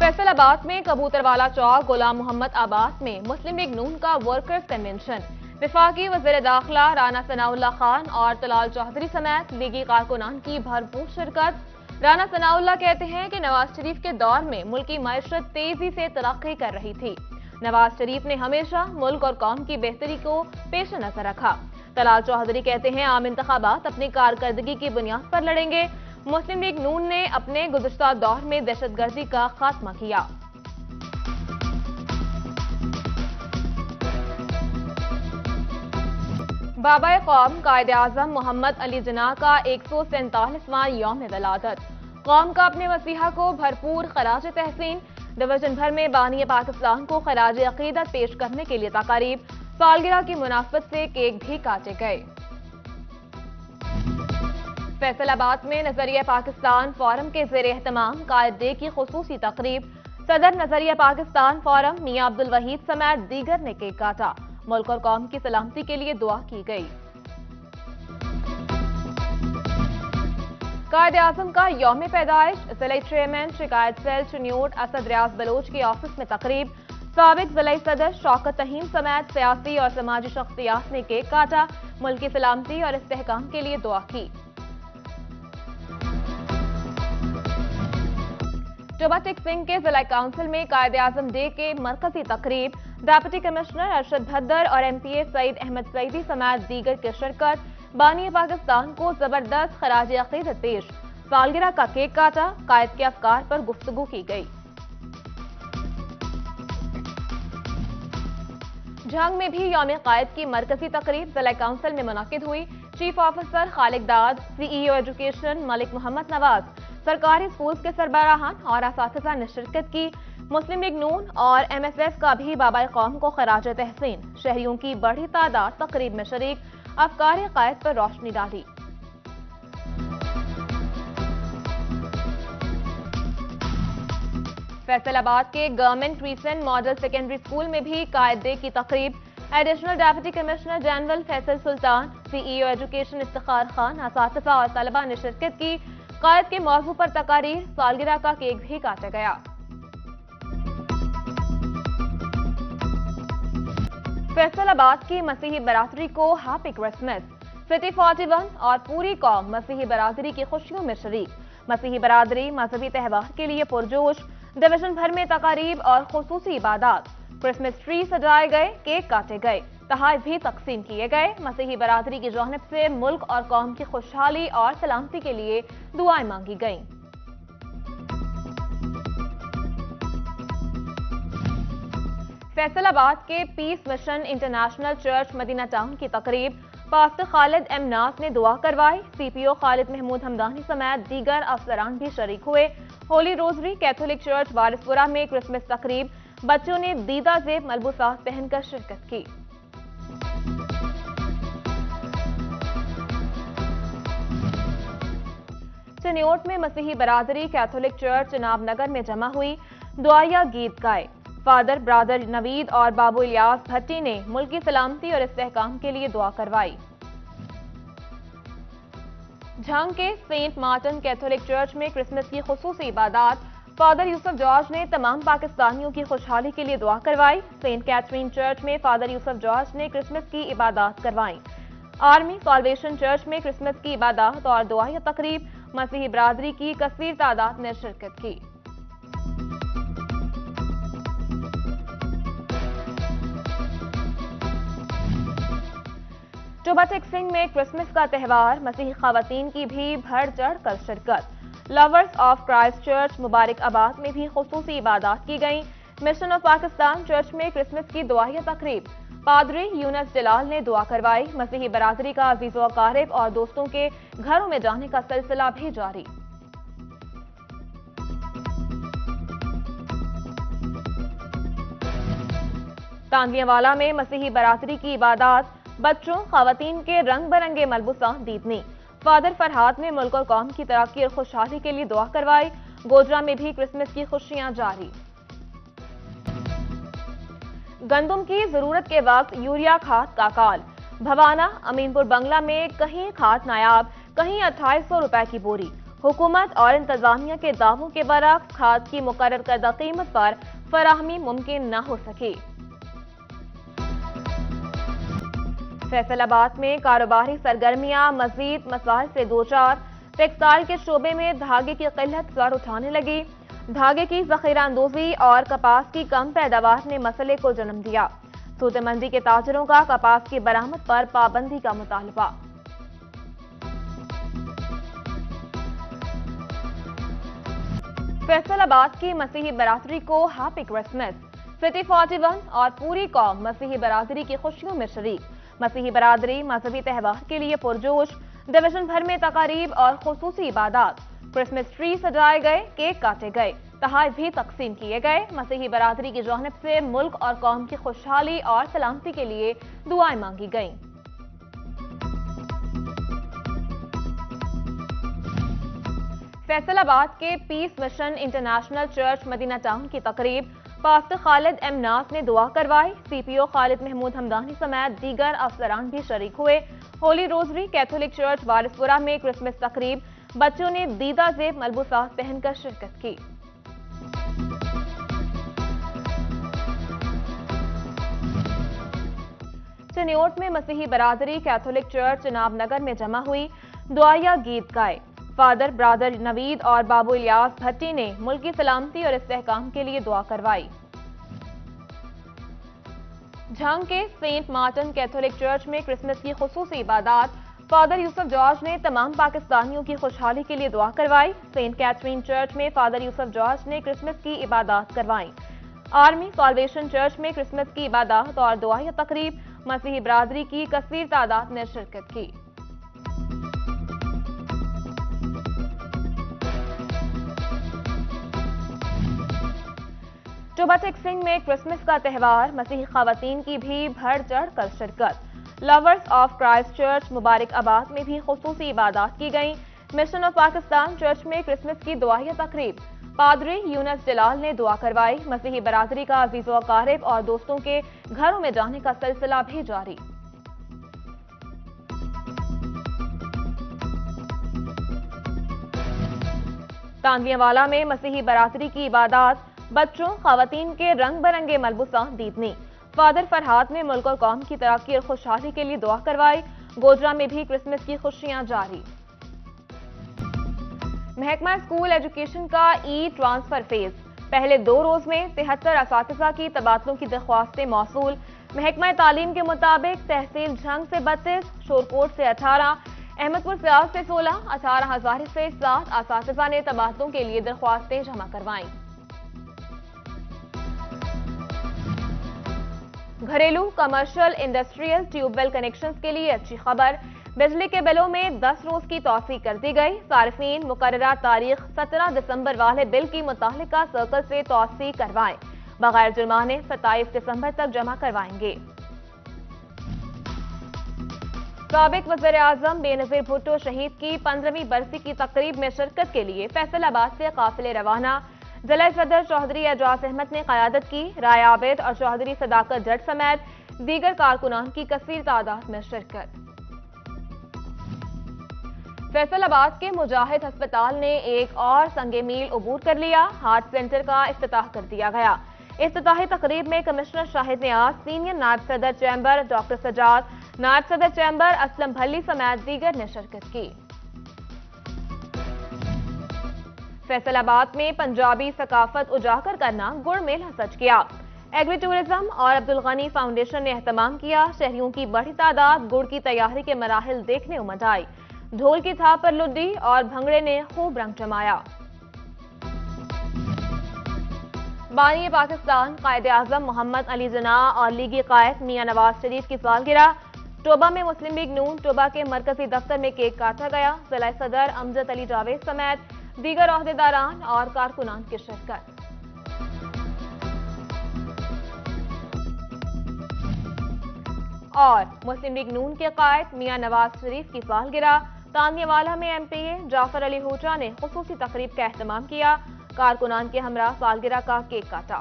फैसल आबाद में कबूतरवाला चौक गुलाम मोहम्मद आबाद में मुस्लिम लीग नून का वर्कर्स कन्वेंशन। वफाकी वज़ीर दाखिला राना सनाउल्लाह खान और तलाल चौधरी समेत लीगी कारकुनान की भरपूर शिरकत। राना सनाउल्लाह कहते हैं कि नवाज शरीफ के दौर में मुल्क की मईशत तेजी से तरक्की कर रही थी। नवाज शरीफ ने हमेशा मुल्क और कौम की बेहतरी को पेश नजर रखा। तलाल चौधरी कहते हैं आम इंतखाबात अपनी कारकर्दगी की बुनियाद पर लड़ेंगे। मुस्लिम लीग नून ने अपने गुज़श्ता दौर में दहशतगर्दी का खात्मा किया। बाबा कौम कायद-ए-आज़म मोहम्मद अली जिन्ना का 147वां यौम विलादत। कौम का अपने मसीहा को भरपूर खराज तहसीन। डिवीजन भर में बानी पाकिस्तान को खराज अकीदत पेश करने के लिए तकारीब। सालगिरह की मुनासबत से केक भी काटे गए। फैसलाबाद में नजरिया पाकिस्तान फोरम के ज़ेर एहतमाम कायद डे की खुसूसी तकरीब। सदर नजरिया पाकिस्तान फोरम मियां अब्दुल वहीद समेत दीगर ने केक काटा। मुल्क और कौम की सलामती के लिए दुआ की गई। कायद-ए-आज़म का यौम पैदाइश। जिला चेयरमैन शिकायत सेल चुन्योट असद रियाज बलोच के ऑफिस में तकरीब। साबिक जिला सदर शौकत तहीम समेत सियासी और समाजी शख्सियात ने केक काटा। मुल्क की सलामती और इस्तेहकाम के लिए दुआ की। चोबा टेक सिंह के जिला काउंसिल में कायद-ए-आज़म डे के मरकजी तकरीब। डिप्टी कमिश्नर अरशद भद्दर और MPA सईद अहमद सईदी समेत दीगर की शिरकत। बानी पाकिस्तान को जबरदस्त खराज अकीदत पेश। सालगिरह का केक काटा। कायद के अफकार पर गुफ्तगू की गई। झंग में भी यौम कायद की मरकजी तकरीब जिला काउंसिल में मुनक्किद हुई। चीफ ऑफिसर खालिक दाद, CEO एजुकेशन मलिक मोहम्मद नवाज, सरकारी स्कूल्स के सरबराहान और असातिज़ा ने शिरकत की। मुस्लिम लीग नून और MSF का भी बाबा कौम को खराज तहसीन। शहरियों की बड़ी तादाद तकरीब में शरीक। अफकार कायद पर रोशनी डाली। फैसलाबाद के government recent model secondary school में भी कायद डे की तकरीब। Additional deputy commissioner general Faisal Sultan, CEO education Iftikhar Khan, असातिज़ा और तलबा ने शिरकत की। कायद के मौजू पर तकारीर। सालगिरह का केक भी काटा गया। फैसलाबाद की मसीही बरादरी को हैप्पी क्रिसमस। सिटी 41 और पूरी कौम मसीही बरादरी की खुशियों में शरीक। मसीही बरादरी मजहबी त्यौहार के लिए पुरजोश। डिवीजन भर में तकारीब और खुसूसी इबादत। क्रिसमस ट्री सजाए गए, केक काटे गए, तोहफे भी तकसीम किए गए। मसीही बरादरी की जानिब से मुल्क और कौम की खुशहाली और सलामती के लिए दुआएं मांगी गईं। फैसलाबाद के peace mission international church Madina town की तकरीब। पास्टर खालिद M नास ने दुआ करवाई। CPO खालिद महमूद हमदानी समेत दीगर अफसरान भी शरीक हुए। Holi rosary Catholic church Warispura में क्रिसमस तकरीब। बच्चों ने दीदा जेब मलबूसात पहनकर शिरकत की। चनियोट में मसीही बरादरी कैथोलिक चर्च चनाब नगर में जमा हुई। दुआया गीत गाए। फादर ब्रादर नवीद और बाबू इलियास भट्टी ने मुल्क की सलामती और इस्तेहकाम के लिए दुआ करवाई। झंग के सेंट मार्टिन कैथोलिक चर्च में क्रिसमस की खुसूसी इबादत। फादर यूसुफ जॉर्ज ने तमाम पाकिस्तानियों की खुशहाली के लिए दुआ करवाई। सेंट कैथरीन चर्च में फादर यूसुफ जॉर्ज ने क्रिसमस की इबादत करवाई। आर्मी साल्वेशन चर्च में क्रिसमस की इबादत और दुआया तकरीब। मसीही बरादरी की कसीर तादाद ने शिरकत की। चोबा टेक सिंह में क्रिसमस का त्यौहार। मसीही खवातीन की भी बढ़ चढ़ कर शिरकत। लवर्स ऑफ क्राइस्ट चर्च मुबारकाबाद में भी खुसूसी इबादत की गई। मिशन ऑफ पाकिस्तान चर्च में क्रिसमस की दुआया तकरीब। पादरी यूनस जलाल ने दुआ करवाई। मसीही बरादरी का अजीज़ो अकारिब और दोस्तों के घरों में जाने का सिलसिला भी जारी। तांदियावाला में मसीही बरादरी की इबादत। बच्चों खवातीन के रंग बिरंगे मलबूसात दीदनी। फादर फरहाद ने मुल्क और कौम की तरक्की और खुशहाली के लिए दुआ करवाई। गोजरा में भी क्रिसमस की खुशियां जारी। गंदम की जरूरत के वक्त यूरिया खाद का काल। भवाना अमीनपुर बंगला में कहीं खाद नायाब, कहीं 2800 रुपए की बोरी। हुकूमत और इंतजामिया के दावों के बरक्स खाद की मुकर्रर करदा कीमत पर फराहमी मुमकिन न हो सकी। फैसलाबाद में कारोबारी सरगर्मियां मजीद मसाइल से दो चार। टेक्सटाइल के शोबे में धागे की किल्लत सर उठाने लगी। धागे की जखीरा अंदोजी और कपास की कम पैदावार ने मसले को जन्म दिया। सूदेमंदी के ताजरों का कपास की बरामद पर पाबंदी का मुतालबा। फैसलाबाद की मसीही बरादरी को हैप्पी क्रिसमस। सिटी 41 और पूरी कौम मसीही बरादरी की खुशियों में शरीक। मसीही बरादरी मजहबी त्यौहार के लिए पुरजोश। डिवीजन भर में तकारीब और खुसूसी इबादत। क्रिसमस ट्री सजाए गए, केक काटे गए, तोहफे भी तकसीम किए गए। मसीही बरादरी की जानिब से मुल्क और कौम की खुशहाली और सलामती के लिए दुआएं मांगी गईं। फैसलाबाद के peace mission international church Madina town की तकरीब पास्टर खालिद एम नास ने दुआ करवाई। सीपीओ खालिद महमूद हमदानी समेत दीगर अफसरान भी शरीक हुए। Holi rosary Catholic church Warispura में क्रिसमस तकरीब। बच्चों ने दीदा जेब मलबूसात पहनकर शिरकत की। चिन्योट में मसीही बरादरी कैथोलिक चर्च चनाब नगर में जमा हुई। दुआया गीत गाए। फादर ब्रादर नवीद और बाबू इलियास भट्टी ने मुल्क की सलामती और इस्तेहकाम के लिए दुआ करवाई। झंग के सेंट मार्टिन कैथोलिक चर्च में क्रिसमस की खुसूसी इबादत। फादर यूसुफ जॉर्ज ने तमाम पाकिस्तानियों की खुशहाली के लिए दुआ करवाई। सेंट कैथरीन चर्च में फादर यूसुफ जॉर्ज ने क्रिसमस की इबादत करवाई। आर्मी साल्वेशन चर्च में क्रिसमस की इबादत और दुआया तकरीब। मसीही बरादरी की कसीर तादाद ने शिरकत की। टोबा टेक्सिंग में क्रिसमस का त्यौहार। मसीही खवातीन की भी बढ़ चढ़ कर शिरकत। लवर्स ऑफ क्राइस्ट चर्च मुबारकाबाद में भी खुसूसी इबादत की गई। मिशन ऑफ पाकिस्तान चर्च में क्रिसमस की दुआया तकरीब। पादरी यूनस जलाल ने दुआ करवाई। मसीही बरादरी का अजीज़ो अकारिब और दोस्तों के घरों में जाने का सिलसिला भी जारी। तांदियावाला में मसीही बरादरी की इबादत। बच्चों खवातीन के रंग बिरंगे मलबूसा दीदनी। फादर फरहाद ने मुल्क और कौम की तरक्की और खुशहाली के लिए दुआ करवाई। गोजरा में भी क्रिसमस की खुशियां जारी। महकमा स्कूल एजुकेशन का ई ट्रांसफर फेज। पहले 2 रोज में 73 असातिज़ा की तबादलों की दरख्वास्तें मौसूल। महकमा तालीम के मुताबिक तहसील झंग से 32, शोरकोट से 18, अहमदपुर सियाल से 16, 18 हजारी से 7 असातिज़ा ने तबादलों के लिए दरख्वास्तें जमा करवाईं। घरेलू कमर्शियल इंडस्ट्रियल ट्यूबवेल कनेक्शंस के लिए अच्छी खबर। बिजली के बिलों में 10 रोज की तौसीक कर दी गई। सार्फिन मुकर्ररा तारीख 17 दिसंबर वाले बिल की मुतालिका सर्कल से तौसीक करवाएं। बगैर जुर्माने 27 दिसंबर तक जमा करवाएंगे। साबिक वज़ीर आज़म बेनज़ीर भुट्टो शहीद की 15वीं बरसी की तकरीब में शिरकत के लिए फैसलाबाद से काफिले रवाना। जिला सदर चौधरी एजाज अहमद ने क़यादत की। राय आबिद और चौधरी सदाकत जट समेत दीगर कारकुनान की कसीर तादाद में शिरकत। फैसलाबाद के मुजाहिद अस्पताल ने एक और संगे मील अबूर कर लिया। हार्ट सेंटर का इफ्तिताह कर दिया गया। इफ्तिताही तकरीब में कमिश्नर शाहिद नियाज, सीनियर नायब सदर चैम्बर डॉक्टर सजाद, नायब सदर चैम्बर असलम भल्ली समेत दीगर ने शिरकत की। फैसलाबाद में पंजाबी सकाफत उजागर करना गुड़ मेला सज किया। एग्री टूरिज्म और अब्दुल गनी फाउंडेशन ने एहतमाम किया। शहरियों की बड़ी तादाद गुड़ की तैयारी के मराहिल देखने उमड़ आई। ढोल की थाप पर लुड्डी और भंगड़े ने खूब रंग जमाया। बानी पाकिस्तान कायदे आजम मोहम्मद अली जिन्नाह और लीगी कायद मियां नवाज शरीफ की सालगिरह। टोबा में मुस्लिम लीग नून टोबा के मरकजी दफ्तर में केक काटा गया। जिला सदर अमजद अली जावेद समेत दीगर ओहदेदारान और कारकुनान की शिरकत। और मुस्लिम लीग नून के कायद मियां नवाज शरीफ की सालगिरह। तानियावाला में एमपीए जाफर अली होजा ने खुसूसी तकरीब का एहतमाम किया। कारकुनान के हमरा सालगिरह का केक काटा।